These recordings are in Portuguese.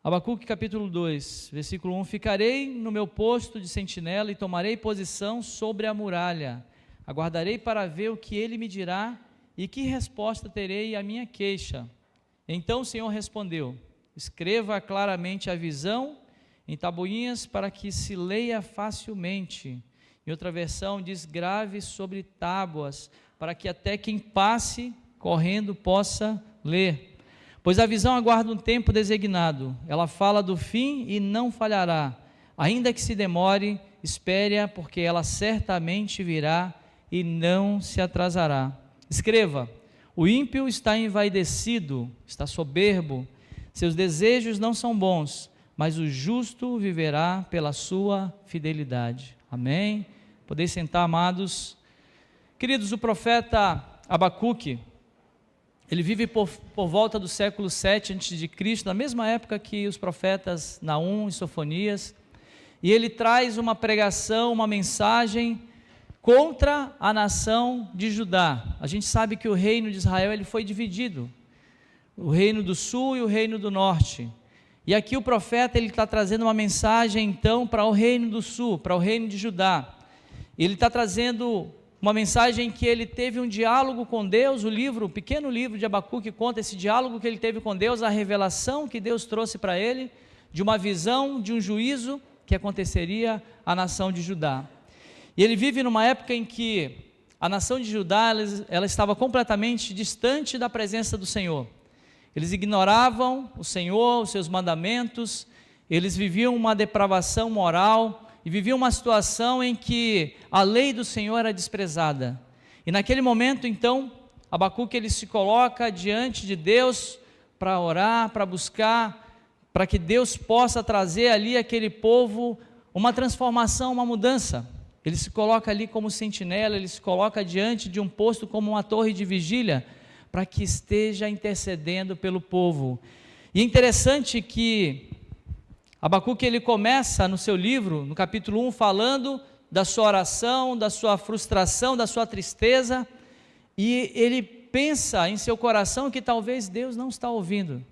Abacuque capítulo 2, versículo 1: Ficarei no meu posto de sentinela e tomarei posição sobre a muralha. Aguardarei para ver o que ele me dirá e que resposta terei à minha queixa. Então o Senhor respondeu: escreva claramente a visão em tabuinhas para que se leia facilmente. Em outra versão diz: grave sobre tábuas, para que até quem passe correndo possa ler. Pois a visão aguarda um tempo designado, ela fala do fim e não falhará. Ainda que se demore, espere-a, porque ela certamente virá e não se atrasará. Escreva: o ímpio está envaidecido, está soberbo, seus desejos não são bons, mas o justo viverá pela sua fidelidade. Amém? Podeis sentar, amados. Queridos, o profeta Abacuque, ele vive por volta do século 7 a.C., na mesma época que os profetas Naum e Sofonias, e ele traz uma pregação, uma mensagem contra a nação de Judá. A gente sabe que o reino de Israel ele foi dividido, o reino do sul e o reino do norte, e aqui o profeta ele está trazendo uma mensagem então para o reino do sul, para o reino de Judá. Ele está trazendo uma mensagem que ele teve um diálogo com Deus. O pequeno livro de Abacuque conta esse diálogo que ele teve com Deus, a revelação que Deus trouxe para ele, de uma visão, de um juízo que aconteceria à nação de Judá. E ele vive numa época em que a nação de Judá, ela estava completamente distante da presença do Senhor. Eles ignoravam o Senhor, os seus mandamentos, eles viviam uma depravação moral, e viviam uma situação em que a lei do Senhor era desprezada. E naquele momento, então, Abacuque ele se coloca diante de Deus para orar, para buscar, para que Deus possa trazer ali aquele povo uma transformação, uma mudança. Ele se coloca ali como sentinela, ele se coloca diante de um posto como uma torre de vigília, para que esteja intercedendo pelo povo. E é interessante que Abacuque ele começa no seu livro, no capítulo 1, falando da sua oração, da sua frustração, da sua tristeza, e ele pensa em seu coração que talvez Deus não está ouvindo.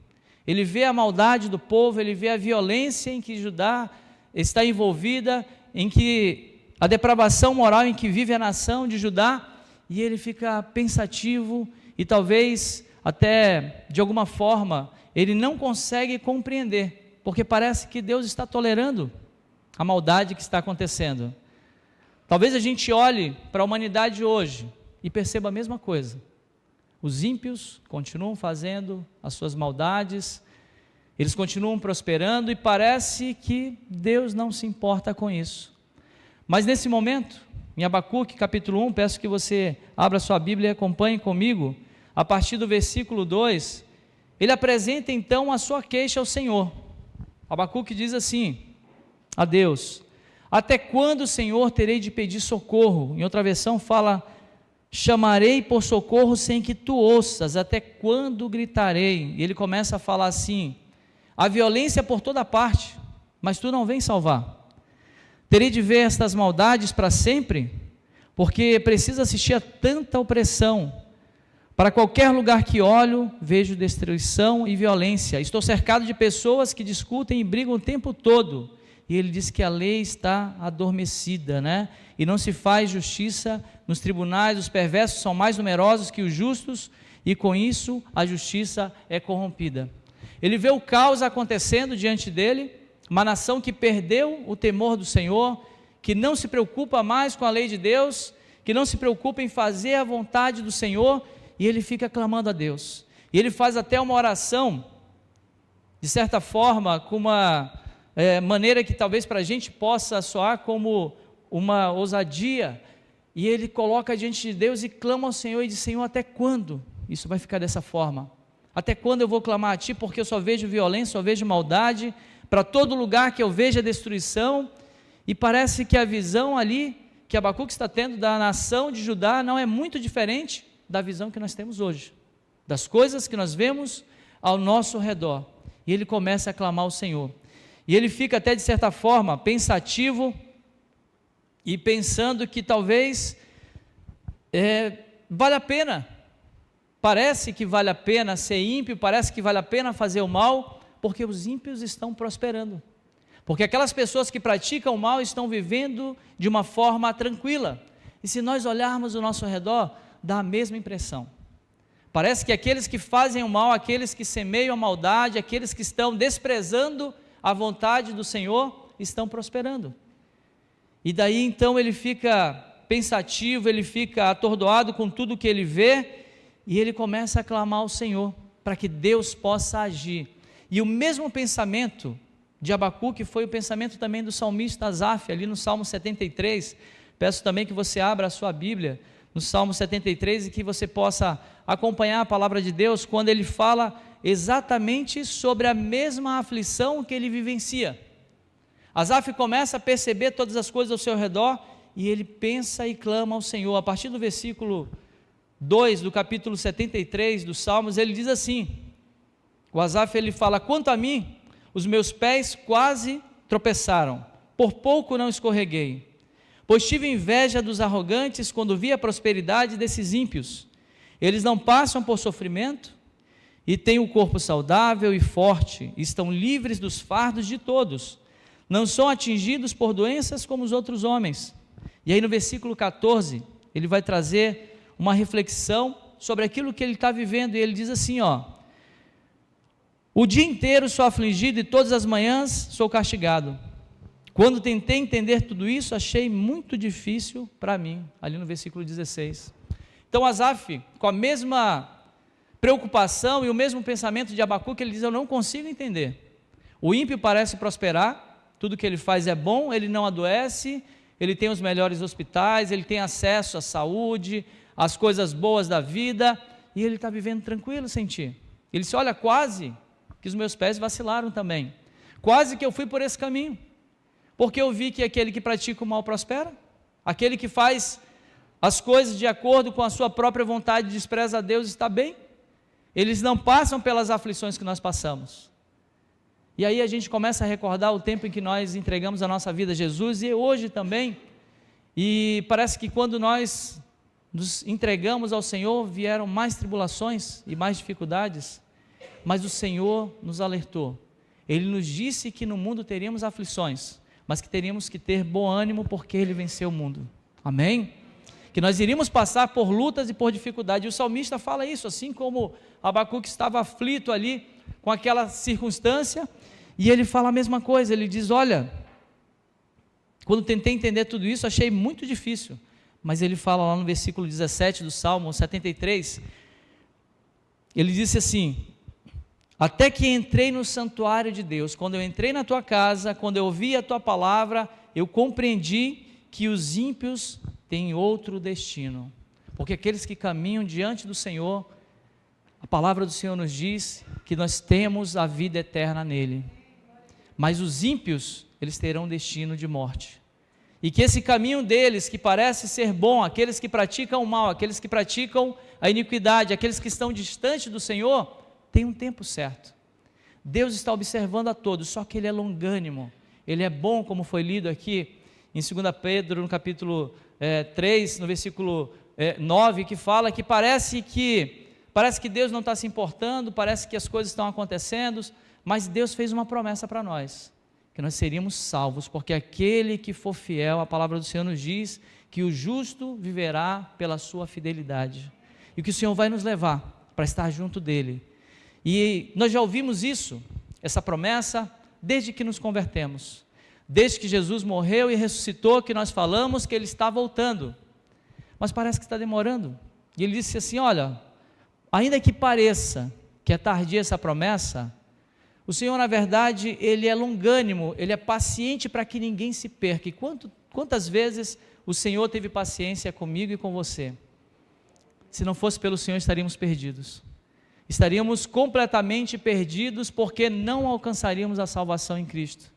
Ele vê a maldade do povo, ele vê a violência em que Judá está envolvida, em que a depravação moral em que vive a nação de Judá, e ele fica pensativo e talvez até de alguma forma ele não consegue compreender, porque parece que Deus está tolerando a maldade que está acontecendo. Talvez a gente olhe para a humanidade hoje e perceba a mesma coisa. Os ímpios continuam fazendo as suas maldades, eles continuam prosperando e parece que Deus não se importa com isso. Mas nesse momento, em Abacuque capítulo 1, peço que você abra sua Bíblia e acompanhe comigo, a partir do versículo 2, ele apresenta então a sua queixa ao Senhor. Abacuque diz assim a Deus: até quando, Senhor, terei de pedir socorro? Em outra versão fala: chamarei por socorro sem que tu ouças, até quando gritarei? E ele começa a falar assim: a violência por toda parte, mas tu não vens salvar. Terei de ver estas maldades para sempre, porque preciso assistir a tanta opressão. Para qualquer lugar que olho, vejo destruição e violência. Estou cercado de pessoas que discutem e brigam o tempo todo. E ele diz que a lei está adormecida, né? E não se faz justiça nos tribunais, os perversos são mais numerosos que os justos, e com isso a justiça é corrompida. Ele vê o caos acontecendo diante dele, uma nação que perdeu o temor do Senhor, que não se preocupa mais com a lei de Deus, que não se preocupa em fazer a vontade do Senhor, e ele fica clamando a Deus, e ele faz até uma oração, de certa forma, com uma maneira que talvez para a gente possa soar como uma ousadia, e ele coloca diante de Deus e clama ao Senhor, e diz: Senhor, até quando isso vai ficar dessa forma? Até quando eu vou clamar a Ti, porque eu só vejo violência, só vejo maldade, para todo lugar que eu vejo a destruição, e parece que a visão ali, que Abacuque está tendo da nação de Judá, não é muito diferente da visão que nós temos hoje, das coisas que nós vemos ao nosso redor. E ele começa a clamar ao Senhor, e ele fica até de certa forma pensativo, e pensando que talvez vale a pena, parece que vale a pena ser ímpio, parece que vale a pena fazer o mal, Porque os ímpios estão prosperando. Porque aquelas pessoas que praticam o mal estão vivendo de uma forma tranquila. E se nós olharmos ao nosso redor, dá a mesma impressão. Parece que aqueles que fazem o mal, aqueles que semeiam a maldade, aqueles que estão desprezando a vontade do Senhor, estão prosperando. E daí então ele fica pensativo, ele fica atordoado com tudo que ele vê, e ele começa a clamar ao Senhor, para que Deus possa agir. E o mesmo pensamento de Abacuque foi o pensamento também do salmista Asaf, ali no Salmo 73, peço também que você abra a sua Bíblia, no Salmo 73, e que você possa acompanhar a palavra de Deus, quando ele fala exatamente sobre a mesma aflição que ele vivencia. Asaf começa a perceber todas as coisas ao seu redor, e ele pensa e clama ao Senhor. A partir do versículo 2 do capítulo 73 dos Salmos, ele diz assim, o Asaf ele fala: quanto a mim, os meus pés quase tropeçaram, por pouco não escorreguei, pois tive inveja dos arrogantes quando vi a prosperidade desses ímpios. Eles não passam por sofrimento e têm o corpo saudável e forte, estão livres dos fardos de todos, não são atingidos por doenças como os outros homens. E aí no versículo 14, ele vai trazer uma reflexão sobre aquilo que ele está vivendo, e ele diz assim, o dia inteiro sou afligido e todas as manhãs sou castigado. Quando tentei entender tudo isso, achei muito difícil para mim, ali no versículo 16. Então Asaf, com a mesma preocupação e o mesmo pensamento de Abacuque, ele diz: eu não consigo entender. O ímpio parece prosperar, tudo que ele faz é bom, ele não adoece, ele tem os melhores hospitais, ele tem acesso à saúde, às coisas boas da vida, e ele está vivendo tranquilo sem ti. Ele disse: olha, quase que os meus pés vacilaram também, quase que eu fui por esse caminho, porque eu vi que aquele que pratica o mal prospera, aquele que faz as coisas de acordo com a sua própria vontade e despreza a Deus está bem, eles não passam pelas aflições que nós passamos. E aí a gente começa a recordar o tempo em que nós entregamos a nossa vida a Jesus, e hoje também, e parece que quando nós nos entregamos ao Senhor, vieram mais tribulações e mais dificuldades, mas o Senhor nos alertou, Ele nos disse que no mundo teríamos aflições, mas que teríamos que ter bom ânimo, porque Ele venceu o mundo, amém? Que nós iríamos passar por lutas e por dificuldade, e o salmista fala isso, assim como Abacuque estava aflito ali, com aquela circunstância, e ele fala a mesma coisa, ele diz: olha, quando tentei entender tudo isso, achei muito difícil, mas ele fala lá no versículo 17 do Salmo 73, ele disse assim: até que entrei no santuário de Deus, quando eu entrei na tua casa, quando eu ouvi a tua palavra, eu compreendi que os ímpios têm outro destino, porque aqueles que caminham diante do Senhor, a palavra do Senhor nos diz que nós temos a vida eterna nele, mas os ímpios, eles terão destino de morte, e que esse caminho deles, que parece ser bom, aqueles que praticam o mal, aqueles que praticam a iniquidade, aqueles que estão distantes do Senhor, tem um tempo certo. Deus está observando a todos, só que Ele é longânimo, Ele é bom, como foi lido aqui em 2 Pedro, no capítulo 3, no versículo 9, que fala que parece que Deus não está se importando, parece que as coisas estão acontecendo, mas Deus fez uma promessa para nós, que nós seríamos salvos, porque aquele que for fiel, a palavra do Senhor nos diz que o justo viverá pela sua fidelidade, e que o Senhor vai nos levar para estar junto dEle. E nós já ouvimos isso, essa promessa, desde que nos convertemos, desde que Jesus morreu e ressuscitou, que nós falamos que Ele está voltando, mas parece que está demorando, e Ele disse assim: olha, ainda que pareça que é tardia essa promessa, o Senhor na verdade, Ele é longânimo, Ele é paciente para que ninguém se perca. E quantas vezes o Senhor teve paciência comigo e com você? Se não fosse pelo Senhor, estaríamos perdidos, estaríamos completamente perdidos, porque não alcançaríamos a salvação em Cristo.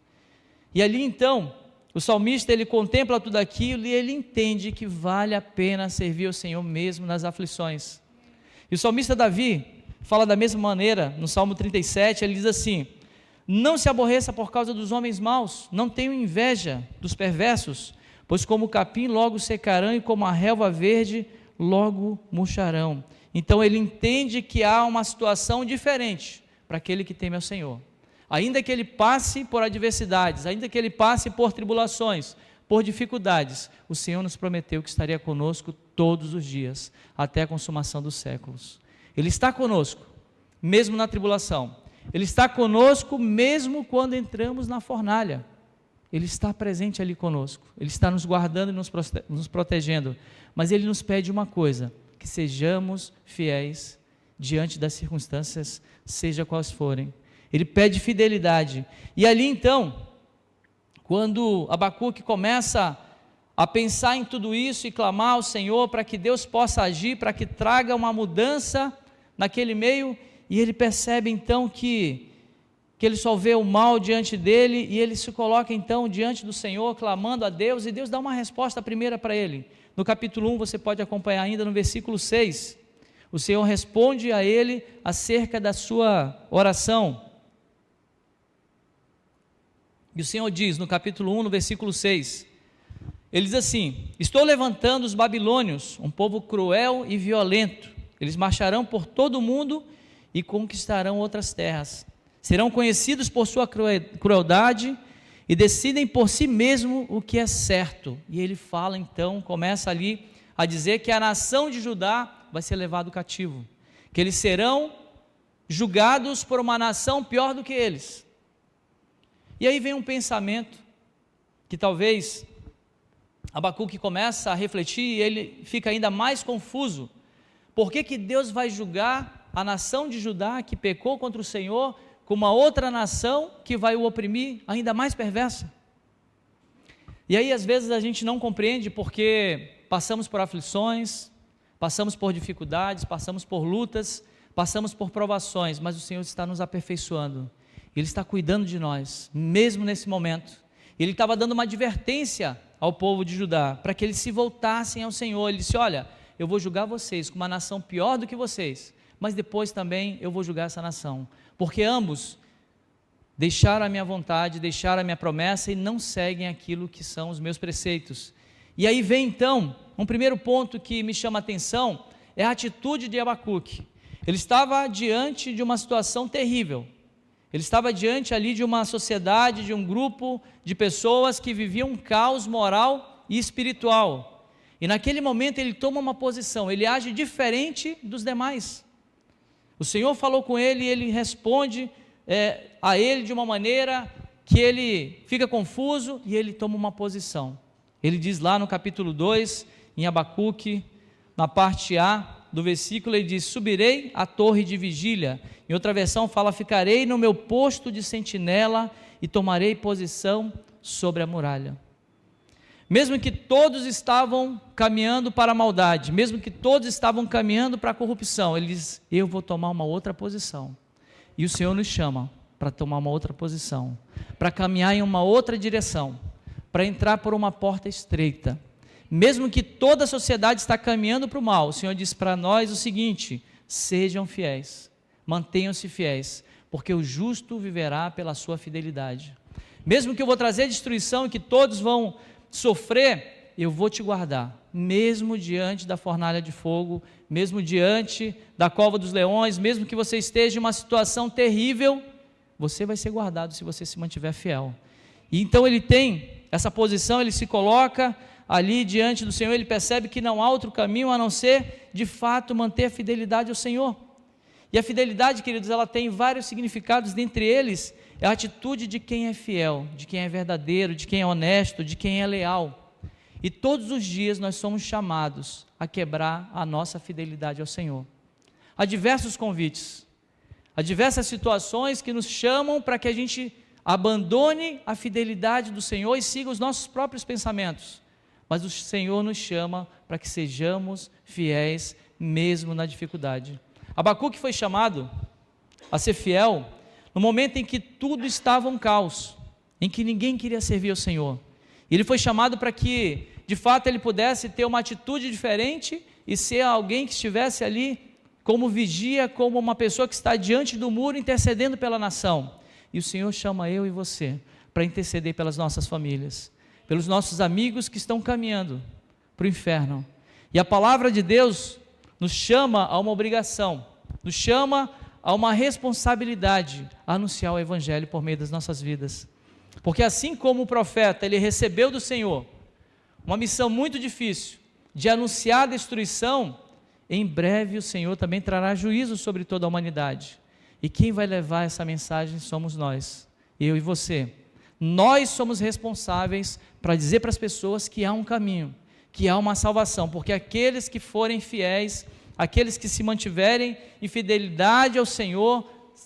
E ali então, o salmista ele contempla tudo aquilo, e ele entende que vale a pena servir ao Senhor mesmo nas aflições. E o salmista Davi fala da mesma maneira, no Salmo 37, ele diz assim: não se aborreça por causa dos homens maus, não tenho inveja dos perversos, pois como o capim logo secarão, e como a relva verde logo murcharão. Então ele entende que há uma situação diferente para aquele que teme ao Senhor. ainda que ele passe por adversidades, ainda que ele passe por tribulações, por dificuldades, o Senhor nos prometeu que estaria conosco todos os dias, até a consumação dos séculos. Ele está conosco, mesmo na tribulação. Ele está conosco mesmo quando entramos na fornalha. Ele está presente ali conosco. Ele está nos guardando e nos protegendo. Mas Ele nos pede uma coisa: que sejamos fiéis diante das circunstâncias, seja quais forem. Ele pede fidelidade. E ali então, quando Abacuque começa a pensar em tudo isso e clamar ao Senhor para que Deus possa agir, para que traga uma mudança naquele meio, e ele percebe então que ele só vê o mal diante dele, e ele se coloca então diante do Senhor, clamando a Deus, e Deus dá uma resposta primeira para ele. No capítulo 1, você pode acompanhar ainda no versículo 6, o Senhor responde a ele acerca da sua oração. E o Senhor diz no capítulo 1, no versículo 6, ele diz assim: estou levantando os babilônios, um povo cruel e violento, eles marcharão por todo o mundo e conquistarão outras terras, serão conhecidos por sua crueldade e decidem por si mesmo o que é certo. E ele fala então, começa ali a dizer que a nação de Judá vai ser levado cativo, que eles serão julgados por uma nação pior do que eles. E aí vem um pensamento que talvez Abacuque começa a refletir e ele fica ainda mais confuso. Por que Deus vai julgar a nação de Judá que pecou contra o Senhor com uma outra nação que vai o oprimir, ainda mais perversa? E aí às vezes a gente não compreende porque passamos por aflições, passamos por dificuldades, passamos por lutas, passamos por provações, mas o Senhor está nos aperfeiçoando, Ele está cuidando de nós, mesmo nesse momento. Ele estava dando uma advertência ao povo de Judá, para que eles se voltassem ao Senhor. Ele disse: olha, eu vou julgar vocês com uma nação pior do que vocês, mas depois também eu vou julgar essa nação, porque ambos deixaram a minha vontade, deixaram a minha promessa e não seguem aquilo que são os meus preceitos. E aí vem então, um primeiro ponto que me chama a atenção, é a atitude de Abacuque. Ele estava diante de uma situação terrível, ele estava diante ali de uma sociedade, de um grupo de pessoas que viviam um caos moral e espiritual, e naquele momento ele toma uma posição, ele age diferente dos demais. O Senhor falou com ele e ele responde a ele de uma maneira que ele fica confuso e ele toma uma posição. Ele diz lá no capítulo 2, em Abacuque, na parte A do versículo, ele diz: subirei à torre de vigília. Em outra versão fala: ficarei no meu posto de sentinela e tomarei posição sobre a muralha. Mesmo que todos estavam caminhando para a maldade, mesmo que todos estavam caminhando para a corrupção, ele diz: eu vou tomar uma outra posição. E o Senhor nos chama para tomar uma outra posição, para caminhar em uma outra direção, para entrar por uma porta estreita. Mesmo que toda a sociedade está caminhando para o mal, o Senhor diz para nós o seguinte: sejam fiéis, mantenham-se fiéis, porque o justo viverá pela sua fidelidade. Mesmo que eu vou trazer destruição e que todos vão sofrer, eu vou te guardar, mesmo diante da fornalha de fogo, mesmo diante da cova dos leões, mesmo que você esteja em uma situação terrível, você vai ser guardado se você se mantiver fiel. E então ele tem essa posição, ele se coloca ali diante do Senhor, ele percebe que não há outro caminho a não ser, de fato, manter a fidelidade ao Senhor. E a fidelidade, queridos, ela tem vários significados, dentre eles, é a atitude de quem é fiel, de quem é verdadeiro, de quem é honesto, de quem é leal. E todos os dias nós somos chamados a quebrar a nossa fidelidade ao Senhor. Há diversos convites, há diversas situações que nos chamam para que a gente abandone a fidelidade do Senhor e siga os nossos próprios pensamentos. Mas o Senhor nos chama para que sejamos fiéis mesmo na dificuldade. Abacuque foi chamado a ser fiel no momento em que tudo estava um caos, em que ninguém queria servir ao Senhor. Ele foi chamado para que, de fato, ele pudesse ter uma atitude diferente e ser alguém que estivesse ali como vigia, como uma pessoa que está diante do muro intercedendo pela nação. E o Senhor chama eu e você para interceder pelas nossas famílias, pelos nossos amigos que estão caminhando para o inferno. E a palavra de Deus nos chama a uma obrigação, nos chama há uma responsabilidade a anunciar o Evangelho por meio das nossas vidas. Porque assim como o profeta, ele recebeu do Senhor uma missão muito difícil, de anunciar a destruição, em breve o Senhor também trará juízo sobre toda a humanidade. E quem vai levar essa mensagem somos nós, eu e você. Nós somos responsáveis para dizer para as pessoas que há um caminho, que há uma salvação, porque aqueles que forem fiéis, aqueles que se mantiverem em fidelidade ao Senhor,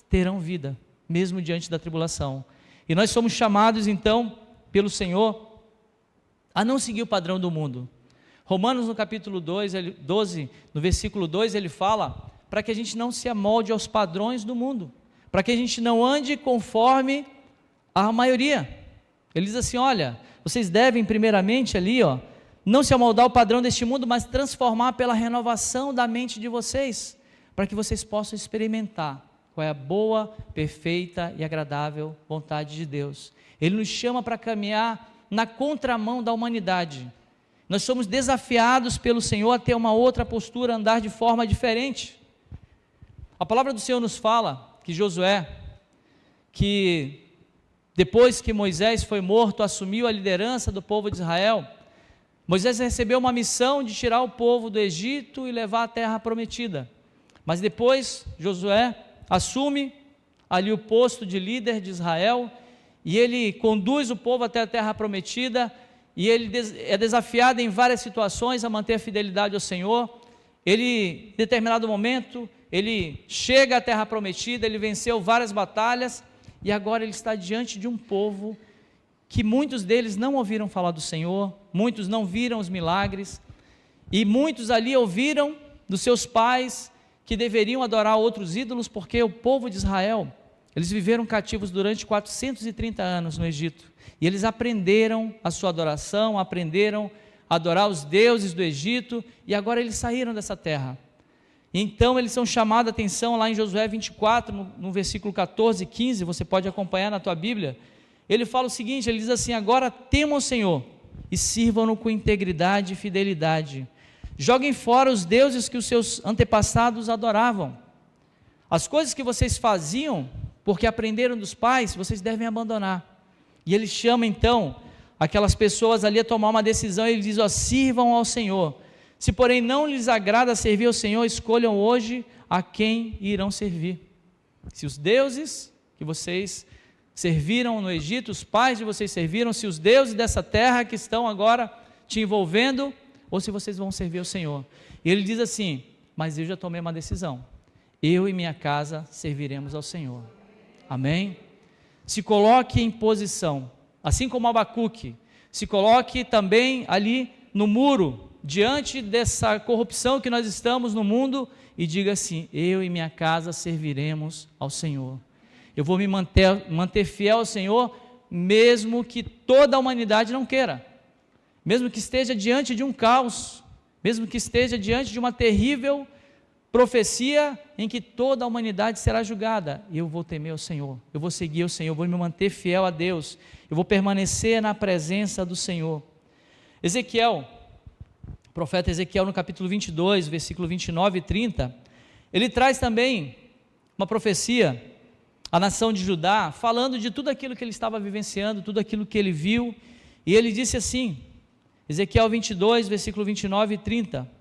terão vida, mesmo diante da tribulação. E nós somos chamados então, pelo Senhor, a não seguir o padrão do mundo. Romanos no capítulo 12, no versículo 2, ele fala para que a gente não se amolde aos padrões do mundo, para que a gente não ande conforme a maioria. Ele diz assim, olha, vocês devem primeiramente ali, não se amoldar ao padrão deste mundo, mas transformar pela renovação da mente de vocês, para que vocês possam experimentar qual é a boa, perfeita e agradável vontade de Deus. Ele nos chama para caminhar na contramão da humanidade. Nós somos desafiados pelo Senhor a ter uma outra postura, andar de forma diferente. A palavra do Senhor nos fala que Josué, que depois que Moisés foi morto, assumiu a liderança do povo de Israel. Moisés recebeu uma missão de tirar o povo do Egito e levar à terra prometida. Mas depois Josué assume ali o posto de líder de Israel, e ele conduz o povo até a terra prometida, e ele é desafiado em várias situações a manter a fidelidade ao Senhor. Ele, em determinado momento, ele chega à terra prometida, ele venceu várias batalhas, e agora ele está diante de um povo que muitos deles não ouviram falar do Senhor, muitos não viram os milagres, e muitos ali ouviram dos seus pais que deveriam adorar outros ídolos, porque o povo de Israel, eles viveram cativos durante 430 anos no Egito, e eles aprenderam a sua adoração, aprenderam a adorar os deuses do Egito, e agora eles saíram dessa terra. Então eles são chamados a atenção lá em Josué 24, no versículo 14 e 15, você pode acompanhar na tua Bíblia. Ele fala o seguinte, ele diz assim, agora temam o Senhor, e sirvam-no com integridade e fidelidade. Joguem fora os deuses que os seus antepassados adoravam. As coisas que vocês faziam, porque aprenderam dos pais, vocês devem abandonar. E ele chama então aquelas pessoas ali a tomar uma decisão, ele diz, sirvam ao Senhor. Se porém não lhes agrada servir ao Senhor, escolham hoje a quem irão servir. Se os deuses que vocês serviram no Egito, os pais de vocês serviram, se os deuses dessa terra que estão agora te envolvendo, ou se vocês vão servir ao Senhor. E ele diz assim, mas eu já tomei uma decisão, eu e minha casa serviremos ao Senhor. Amém? Se coloque em posição, assim como Abacuque, se coloque também ali no muro, diante dessa corrupção que nós estamos no mundo, e diga assim, eu e minha casa serviremos ao Senhor. Eu vou me manter fiel ao Senhor, mesmo que toda a humanidade não queira, mesmo que esteja diante de um caos, mesmo que esteja diante de uma terrível profecia em que toda a humanidade será julgada, eu vou temer o Senhor, eu vou seguir o Senhor, eu vou me manter fiel a Deus, eu vou permanecer na presença do Senhor. Ezequiel, o profeta Ezequiel no capítulo 22, versículo 29 e 30, ele traz também uma profecia à nação de Judá, falando de tudo aquilo que ele estava vivenciando, tudo aquilo que ele viu, e ele disse assim, Ezequiel 22, versículo 29 e 30,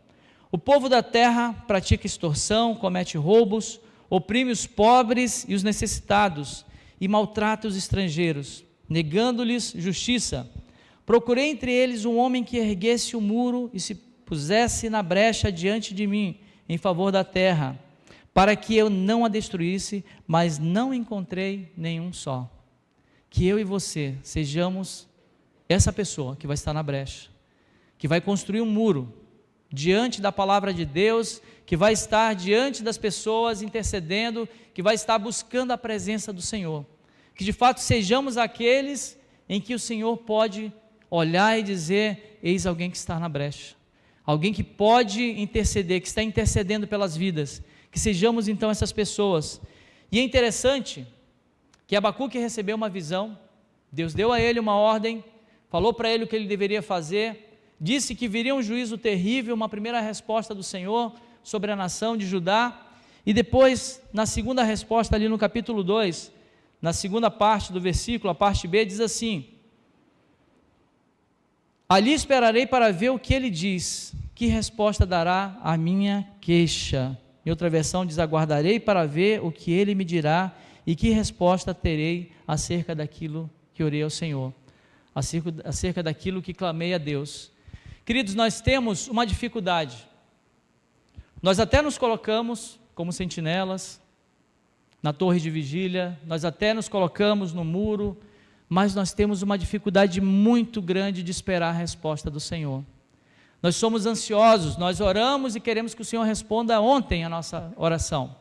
o povo da terra pratica extorsão, comete roubos, oprime os pobres e os necessitados, e maltrata os estrangeiros, negando-lhes justiça. Procurei entre eles um homem que erguesse o muro e se pusesse na brecha diante de mim, em favor da terra, para que eu não a destruísse, mas não encontrei nenhum só. Que eu e você sejamos essa pessoa que vai estar na brecha, que vai construir um muro diante da palavra de Deus, que vai estar diante das pessoas intercedendo, que vai estar buscando a presença do Senhor. Que de fato sejamos aqueles em que o Senhor pode olhar e dizer, eis alguém que está na brecha, alguém que pode interceder, que está intercedendo pelas vidas, que sejamos então essas pessoas. E é interessante que Abacuque recebeu uma visão, Deus deu a ele uma ordem, falou para ele o que ele deveria fazer, disse que viria um juízo terrível, uma primeira resposta do Senhor sobre a nação de Judá, E depois, na segunda resposta ali no capítulo 2, na segunda parte do versículo, a parte B, diz assim: ali esperarei para ver o que ele diz, que resposta dará à minha queixa. Em outra versão diz: aguardarei para ver o que ele me dirá e que resposta terei acerca daquilo que orei ao Senhor, acerca daquilo que clamei a Deus. Queridos, nós temos uma dificuldade. Nós até nos colocamos como sentinelas na torre de vigília, nós até nos colocamos no muro, mas nós temos uma dificuldade muito grande de esperar a resposta do Senhor. Nós somos ansiosos, nós oramos e queremos que o Senhor responda ontem a nossa oração.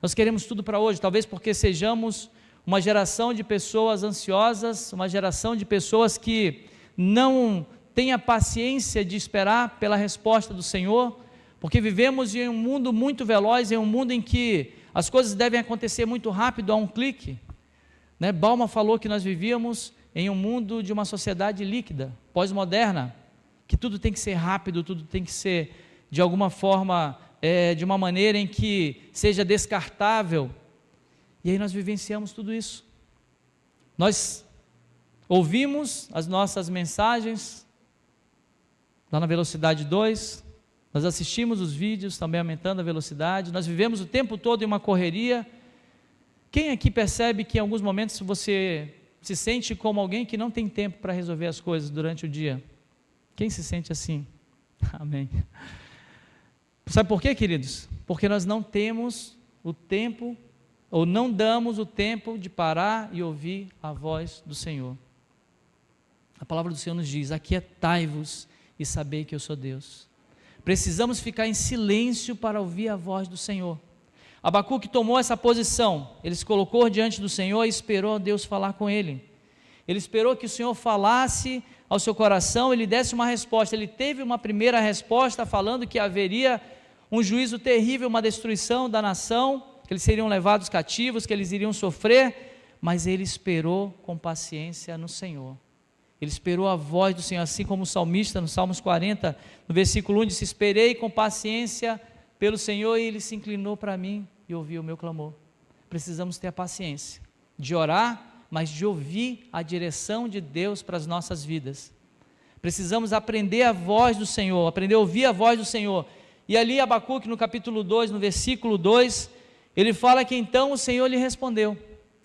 Nós queremos tudo para hoje, talvez porque sejamos uma geração de pessoas ansiosas, uma geração de pessoas que não têm a paciência de esperar pela resposta do Senhor, porque vivemos em um mundo muito veloz, em um mundo em que as coisas devem acontecer muito rápido, a um clique. Bauman falou que nós vivíamos em um mundo de uma sociedade líquida, pós-moderna, que tudo tem que ser rápido, tudo tem que ser de alguma forma, de uma maneira em que seja descartável. E aí nós vivenciamos tudo isso. Nós ouvimos as nossas mensagens lá na velocidade 2, nós assistimos os vídeos também aumentando a velocidade, nós vivemos o tempo todo em uma correria. Quem aqui percebe que em alguns momentos você se sente como alguém que não tem tempo para resolver as coisas durante o dia? Quem se sente assim? Amém. Sabe por quê, queridos? Porque nós não temos o tempo, ou não damos o tempo de parar e ouvir a voz do Senhor. A palavra do Senhor nos diz: aquietai-vos e sabei que eu sou Deus. Precisamos ficar em silêncio para ouvir a voz do Senhor. Abacuque tomou essa posição, ele se colocou diante do Senhor e esperou Deus falar com ele. Ele esperou que o Senhor falasse ao seu coração, ele desse uma resposta. Ele teve uma primeira resposta falando que haveria um juízo terrível, uma destruição da nação, que eles seriam levados cativos, que eles iriam sofrer, mas ele esperou com paciência no Senhor. Ele esperou a voz do Senhor, assim como o salmista no Salmos 40, no versículo 1, disse: esperei com paciência pelo Senhor e Ele se inclinou para mim e ouviu o meu clamor. Precisamos ter a paciência de orar, mas de ouvir a direção de Deus para as nossas vidas. Precisamos aprender a voz do Senhor, aprender a ouvir a voz do Senhor. E ali Abacuque, no capítulo 2, no versículo 2, ele fala que então o Senhor lhe respondeu.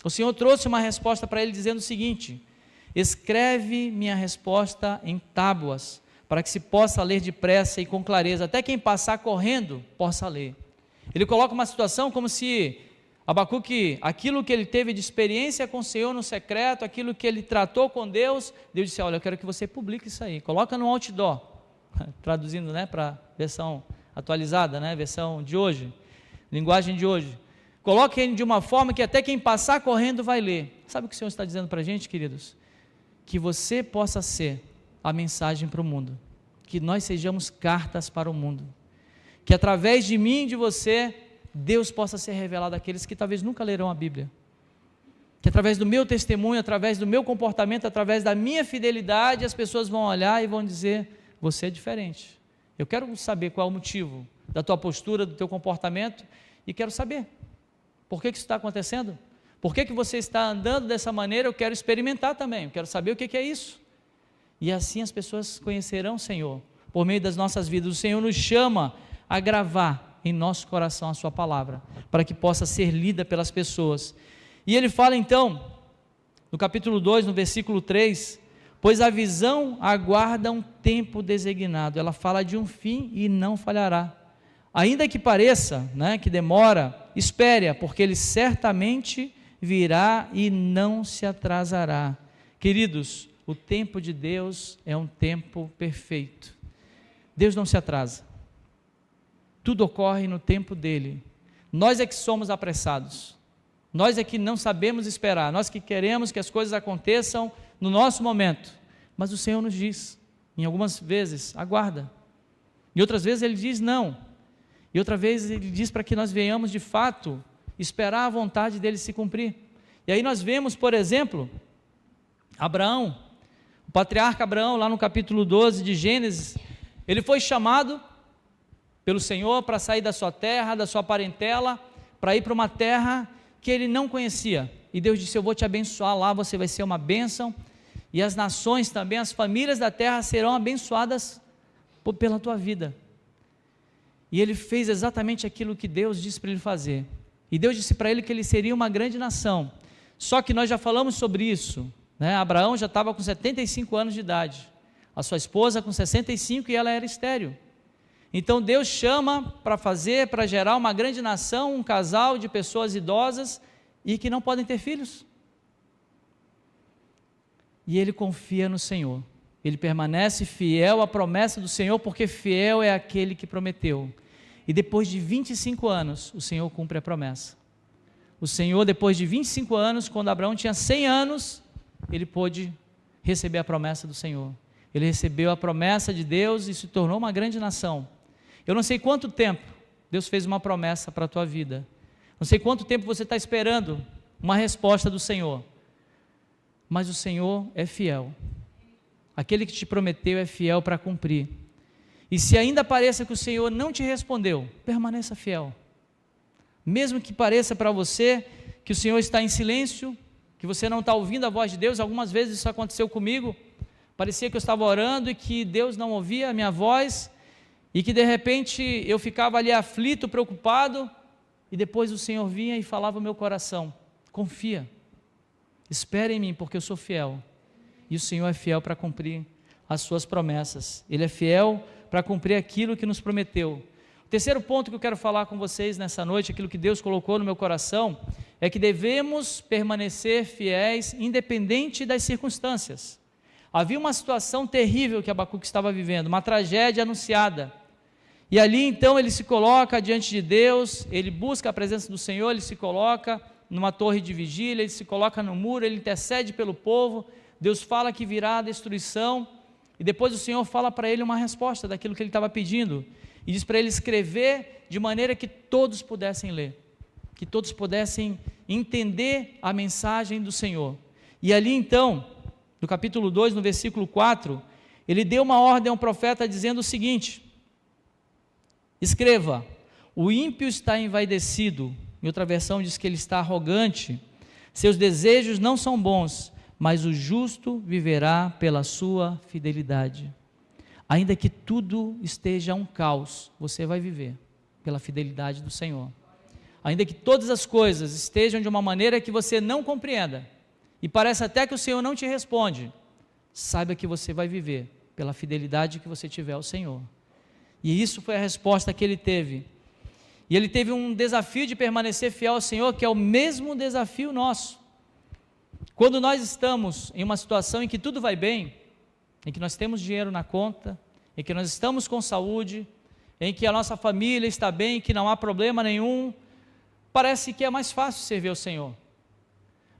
O Senhor trouxe uma resposta para ele dizendo o seguinte: escreve minha resposta em tábuas, para que se possa ler depressa e com clareza, até quem passar correndo possa ler. Ele coloca uma situação como se Abacuque, aquilo que ele teve de experiência com o Senhor no secreto, aquilo que ele tratou com Deus, Deus disse: olha, eu quero que você publique isso aí, coloca no outdoor, traduzindo para a versão atualizada, versão de hoje, linguagem de hoje, coloque ele de uma forma que até quem passar correndo vai ler. Sabe o que o Senhor está dizendo para a gente, queridos? Que você possa ser a mensagem para o mundo, que nós sejamos cartas para o mundo, que através de mim e de você, Deus possa ser revelado àqueles que talvez nunca lerão a Bíblia, que através do meu testemunho, através do meu comportamento, através da minha fidelidade, as pessoas vão olhar e vão dizer: você é diferente. Eu quero saber qual é o motivo da tua postura, do teu comportamento, e quero saber por que isso está acontecendo. Por que você está andando dessa maneira? Eu quero experimentar também, eu quero saber o que é isso. E assim as pessoas conhecerão o Senhor, por meio das nossas vidas. O Senhor nos chama a gravar em nosso coração a sua palavra, para que possa ser lida pelas pessoas. E ele fala então, no capítulo 2, no versículo 3, pois a visão aguarda um tempo designado, ela fala de um fim e não falhará. Ainda que pareça, que demora, espere, porque ele certamente virá e não se atrasará. Queridos, o tempo de Deus é um tempo perfeito. Deus não se atrasa. Tudo ocorre no tempo dele. Nós é que somos apressados. Nós é que não sabemos esperar. Nós que queremos que as coisas aconteçam no nosso momento. Mas o Senhor nos diz, em algumas vezes, aguarda. E outras vezes ele diz não. E outra vez ele diz para que nós venhamos de fato esperar a vontade dele se cumprir. E aí nós vemos, por exemplo, Abraão, o patriarca Abraão, lá no capítulo 12 de Gênesis, ele foi chamado pelo Senhor para sair da sua terra, da sua parentela, para ir para uma terra que ele não conhecia. E Deus disse: eu vou te abençoar lá, você vai ser uma bênção, e as nações também, as famílias da terra serão abençoadas pela tua vida. E ele fez exatamente aquilo que Deus disse para ele fazer. E Deus disse para ele que ele seria uma grande nação. Só que nós já falamos sobre isso, né? Abraão já estava com 75 anos de idade, a sua esposa com 65, e ela era estéril. Então Deus chama para gerar uma grande nação, um casal de pessoas idosas e que não podem ter filhos. E ele confia no Senhor, ele permanece fiel à promessa do Senhor, porque fiel é aquele que prometeu. E depois de 25 anos, o Senhor cumpre a promessa. O Senhor, depois de 25 anos, quando Abraão tinha 100 anos, ele pôde receber a promessa do Senhor. Ele recebeu a promessa de Deus e se tornou uma grande nação. Eu não sei quanto tempo Deus fez uma promessa para a tua vida. Não sei quanto tempo você está esperando uma resposta do Senhor. Mas o Senhor é fiel. Aquele que te prometeu é fiel para cumprir. E se ainda pareça que o Senhor não te respondeu, permaneça fiel. Mesmo que pareça para você que o Senhor está em silêncio, que você não está ouvindo a voz de Deus. Algumas vezes isso aconteceu comigo. Parecia que eu estava orando e que Deus não ouvia a minha voz, e que de repente eu ficava ali aflito, preocupado, e depois o Senhor vinha e falava ao meu coração: confia, espere em mim, porque eu sou fiel. E o Senhor é fiel para cumprir as suas promessas. Ele é fiel para cumprir aquilo que nos prometeu. O terceiro ponto que eu quero falar com vocês nessa noite, aquilo que Deus colocou no meu coração, é que devemos permanecer fiéis independente das circunstâncias. Havia uma situação terrível que Abacuque estava vivendo, uma tragédia anunciada. E ali então ele se coloca diante de Deus, ele busca a presença do Senhor, ele se coloca numa torre de vigília, ele se coloca no muro, ele intercede pelo povo. Deus fala que virá a destruição, e depois o Senhor fala para ele uma resposta daquilo que ele estava pedindo, e diz para ele escrever de maneira que todos pudessem ler, que todos pudessem entender a mensagem do Senhor. E ali então, no capítulo 2, no versículo 4, ele deu uma ordem ao profeta dizendo o seguinte: escreva, o ímpio está envaidecido. Em outra versão diz que ele está arrogante, seus desejos não são bons, mas o justo viverá pela sua fidelidade. Ainda que tudo esteja um caos, você vai viver pela fidelidade do Senhor. Ainda que todas as coisas estejam de uma maneira que você não compreenda, e parece até que o Senhor não te responde, saiba que você vai viver pela fidelidade que você tiver ao Senhor. E isso foi a resposta que ele teve. E ele teve um desafio de permanecer fiel ao Senhor, que é o mesmo desafio nosso. Quando nós estamos em uma situação em que tudo vai bem, em que nós temos dinheiro na conta, em que nós estamos com saúde, em que a nossa família está bem, que não há problema nenhum, parece que é mais fácil servir ao Senhor.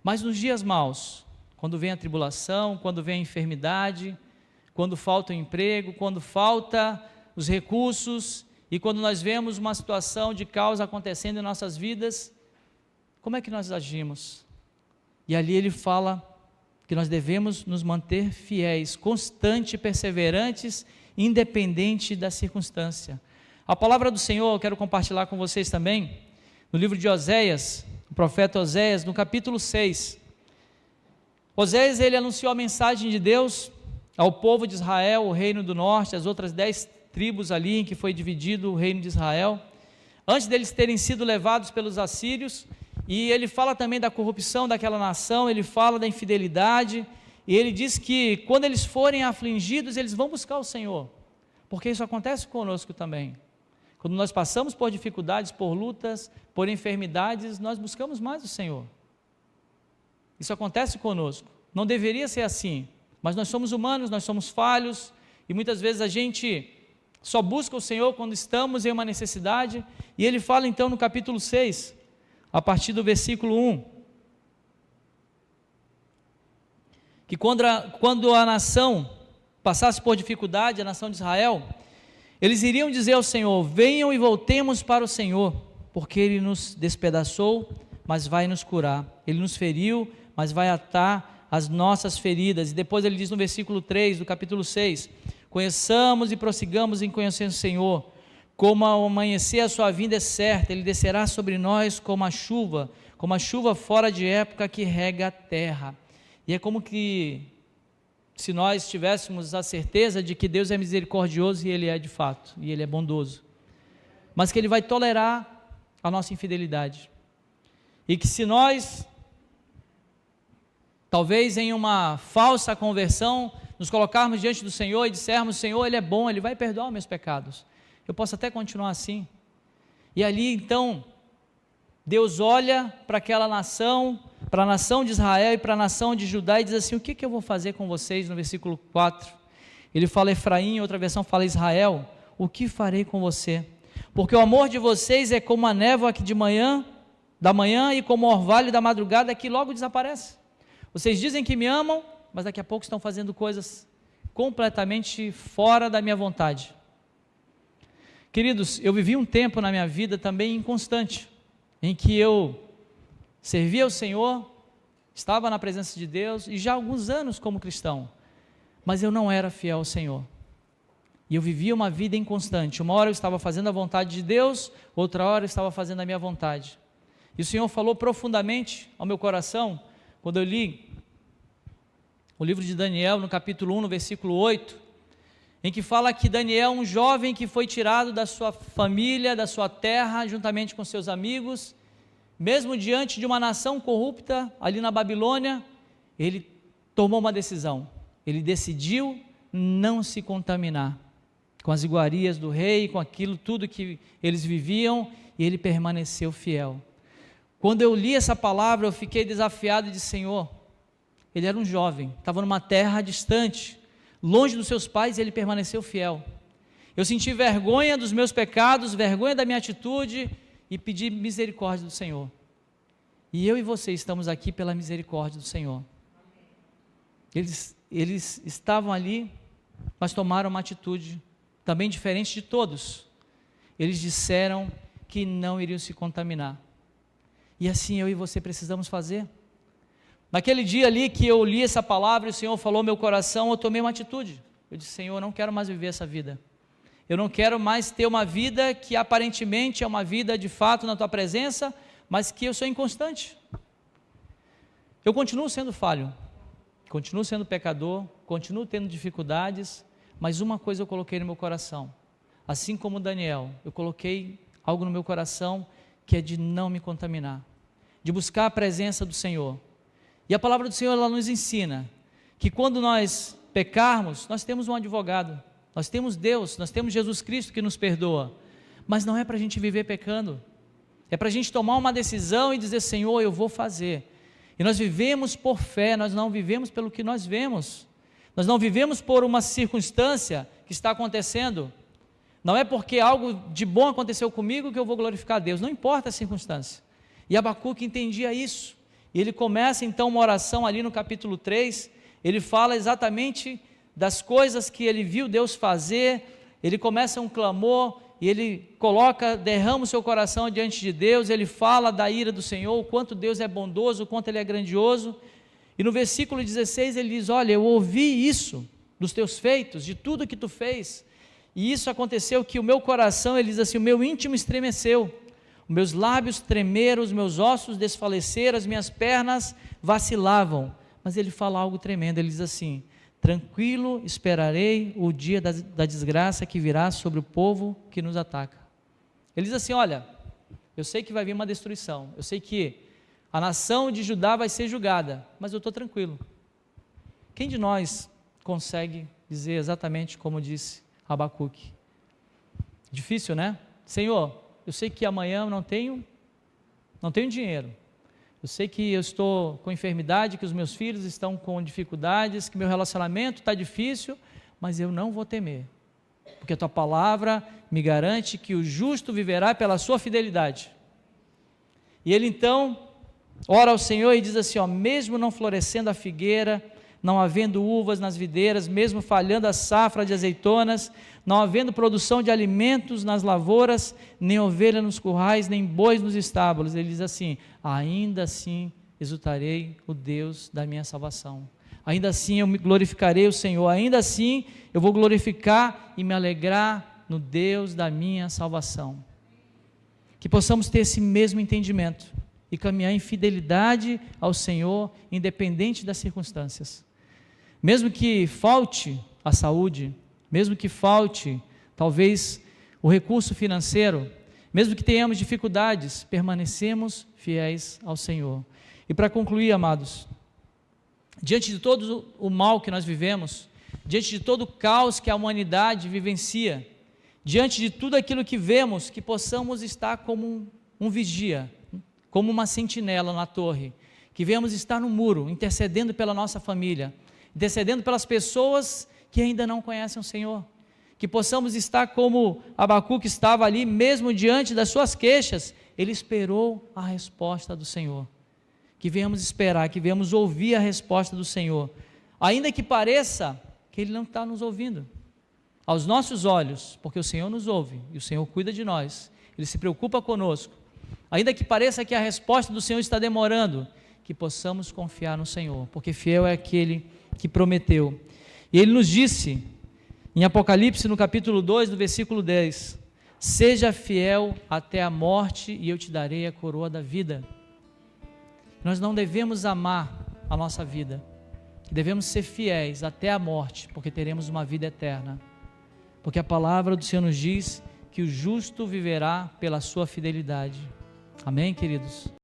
Mas nos dias maus, quando vem a tribulação, quando vem a enfermidade, quando falta o emprego, quando falta os recursos, e quando nós vemos uma situação de caos acontecendo em nossas vidas, como é que nós agimos? E ali ele fala que nós devemos nos manter fiéis, constantes, perseverantes, independente da circunstância. A palavra do Senhor eu quero compartilhar com vocês também, no livro de Oséias, o profeta Oséias, no capítulo 6. Oséias, ele anunciou a mensagem de Deus ao povo de Israel, o reino do norte, as outras 10 tribos ali em que foi dividido o reino de Israel, antes deles terem sido levados pelos assírios. E ele fala também da corrupção daquela nação, ele fala da infidelidade, e ele diz que quando eles forem afligidos, eles vão buscar o Senhor, porque isso acontece conosco também. Quando nós passamos por dificuldades, por lutas, por enfermidades, nós buscamos mais o Senhor. Isso acontece conosco, não deveria ser assim, mas nós somos humanos, nós somos falhos, e muitas vezes a gente só busca o Senhor quando estamos em uma necessidade. E ele fala então no capítulo 6, a partir do versículo 1, que quando a nação passasse por dificuldade, a nação de Israel, eles iriam dizer ao Senhor: venham e voltemos para o Senhor, porque Ele nos despedaçou, mas vai nos curar, Ele nos feriu, mas vai atar as nossas feridas. E depois ele diz no versículo 3 do capítulo 6, conheçamos e prossigamos em conhecer o Senhor, como ao amanhecer a sua vinda é certa, ele descerá sobre nós como a chuva fora de época que rega a terra. E é como que, se nós tivéssemos a certeza de que Deus é misericordioso, e Ele é de fato, e Ele é bondoso, mas que Ele vai tolerar a nossa infidelidade, e que se nós, talvez em uma falsa conversão, nos colocarmos diante do Senhor e dissermos: Senhor, Ele é bom, Ele vai perdoar os meus pecados, eu posso até continuar assim. E ali então Deus olha para aquela nação, para a nação de Israel e para a nação de Judá, e diz assim: o que eu vou fazer com vocês? No versículo 4, ele fala Efraim, outra versão fala Israel: o que farei com você? Porque o amor de vocês é como a névoa que da manhã, e como o orvalho da madrugada que logo desaparece. Vocês dizem que me amam, mas daqui a pouco estão fazendo coisas completamente fora da minha vontade. Queridos, eu vivi um tempo na minha vida também inconstante, em que eu servia ao Senhor, estava na presença de Deus, e já há alguns anos como cristão, mas eu não era fiel ao Senhor, e eu vivia uma vida inconstante. Uma hora eu estava fazendo a vontade de Deus, outra hora eu estava fazendo a minha vontade, e o Senhor falou profundamente ao meu coração, quando eu li o livro de Daniel, no capítulo 1, no versículo 8, em que fala que Daniel, um jovem que foi tirado da sua família, da sua terra, juntamente com seus amigos, mesmo diante de uma nação corrupta, ali na Babilônia, ele tomou uma decisão, ele decidiu não se contaminar com as iguarias do rei, com aquilo tudo que eles viviam, e ele permaneceu fiel. Quando eu li essa palavra, eu fiquei desafiado e disse: Senhor, ele era um jovem, estava numa terra distante, longe dos seus pais, e ele permaneceu fiel. Eu senti vergonha dos meus pecados, vergonha da minha atitude, e pedi misericórdia do Senhor. E eu e você estamos aqui pela misericórdia do Senhor. Eles estavam ali, mas tomaram uma atitude também diferente de todos. Eles disseram que não iriam se contaminar. E assim eu e você precisamos fazer. Naquele dia ali que eu li essa palavra e o Senhor falou ao meu coração, eu tomei uma atitude. Eu disse: Senhor, eu não quero mais viver essa vida. Eu não quero mais ter uma vida que aparentemente é uma vida de fato na Tua presença, mas que eu sou inconstante. Eu continuo sendo falho, continuo sendo pecador, continuo tendo dificuldades, mas uma coisa eu coloquei no meu coração, assim como Daniel, eu coloquei algo no meu coração que é de não me contaminar, de buscar a presença do Senhor. E a palavra do Senhor, ela nos ensina que quando nós pecarmos, nós temos um advogado, nós temos Deus, nós temos Jesus Cristo que nos perdoa, mas não é para a gente viver pecando, é para a gente tomar uma decisão e dizer: Senhor, eu vou fazer. E nós vivemos por fé, nós não vivemos pelo que nós vemos, nós não vivemos por uma circunstância que está acontecendo, não é porque algo de bom aconteceu comigo que eu vou glorificar a Deus, não importa a circunstância. E Abacuque entendia isso, e ele começa então uma oração ali no capítulo 3, ele fala exatamente das coisas que ele viu Deus fazer, ele começa um clamor, e ele derrama o seu coração diante de Deus, ele fala da ira do Senhor, o quanto Deus é bondoso, o quanto Ele é grandioso, e no versículo 16 ele diz: olha, eu ouvi isso dos teus feitos, de tudo que tu fez, e isso aconteceu que o meu coração, ele diz assim, o meu íntimo estremeceu, os meus lábios tremeram, os meus ossos desfaleceram, as minhas pernas vacilavam. Mas ele fala algo tremendo, ele diz assim: tranquilo esperarei o dia da desgraça que virá sobre o povo que nos ataca. Ele diz assim: olha, eu sei que vai vir uma destruição, eu sei que a nação de Judá vai ser julgada, mas eu estou tranquilo. Quem de nós consegue dizer exatamente como disse Abacuque? Difícil, né? Senhor, eu sei que amanhã eu não tenho dinheiro, eu sei que eu estou com enfermidade, que os meus filhos estão com dificuldades, que meu relacionamento está difícil, mas eu não vou temer, porque a Tua palavra me garante que o justo viverá pela sua fidelidade. E ele então ora ao Senhor e diz assim: ó, mesmo não florescendo a figueira, não havendo uvas nas videiras, mesmo falhando a safra de azeitonas, não havendo produção de alimentos nas lavouras, nem ovelha nos currais, nem bois nos estábulos, ele diz assim: ainda assim exultarei o Deus da minha salvação, ainda assim eu me glorificarei o Senhor, ainda assim eu vou glorificar e me alegrar no Deus da minha salvação. Que possamos ter esse mesmo entendimento e caminhar em fidelidade ao Senhor, independente das circunstâncias. Mesmo que falte a saúde, mesmo que falte, talvez, o recurso financeiro, mesmo que tenhamos dificuldades, permanecemos fiéis ao Senhor. E para concluir, amados, diante de todo o mal que nós vivemos, diante de todo o caos que a humanidade vivencia, diante de tudo aquilo que vemos, que possamos estar como um vigia, como uma sentinela na torre, que venhamos estar no muro, intercedendo pela nossa família, intercedendo pelas pessoas que ainda não conhecem o Senhor, que possamos estar como Abacuque estava ali, mesmo diante das suas queixas, ele esperou a resposta do Senhor. Que venhamos esperar, que venhamos ouvir a resposta do Senhor, ainda que pareça que Ele não está nos ouvindo, aos nossos olhos, porque o Senhor nos ouve, e o Senhor cuida de nós, Ele se preocupa conosco, ainda que pareça que a resposta do Senhor está demorando, que possamos confiar no Senhor, porque fiel é aquele que prometeu. E Ele nos disse, em Apocalipse, no capítulo 2, no versículo 10, seja fiel até a morte, e eu te darei a coroa da vida. Nós não devemos amar a nossa vida, devemos ser fiéis até a morte, porque teremos uma vida eterna, porque a palavra do Senhor nos diz que o justo viverá pela sua fidelidade. Amém, queridos?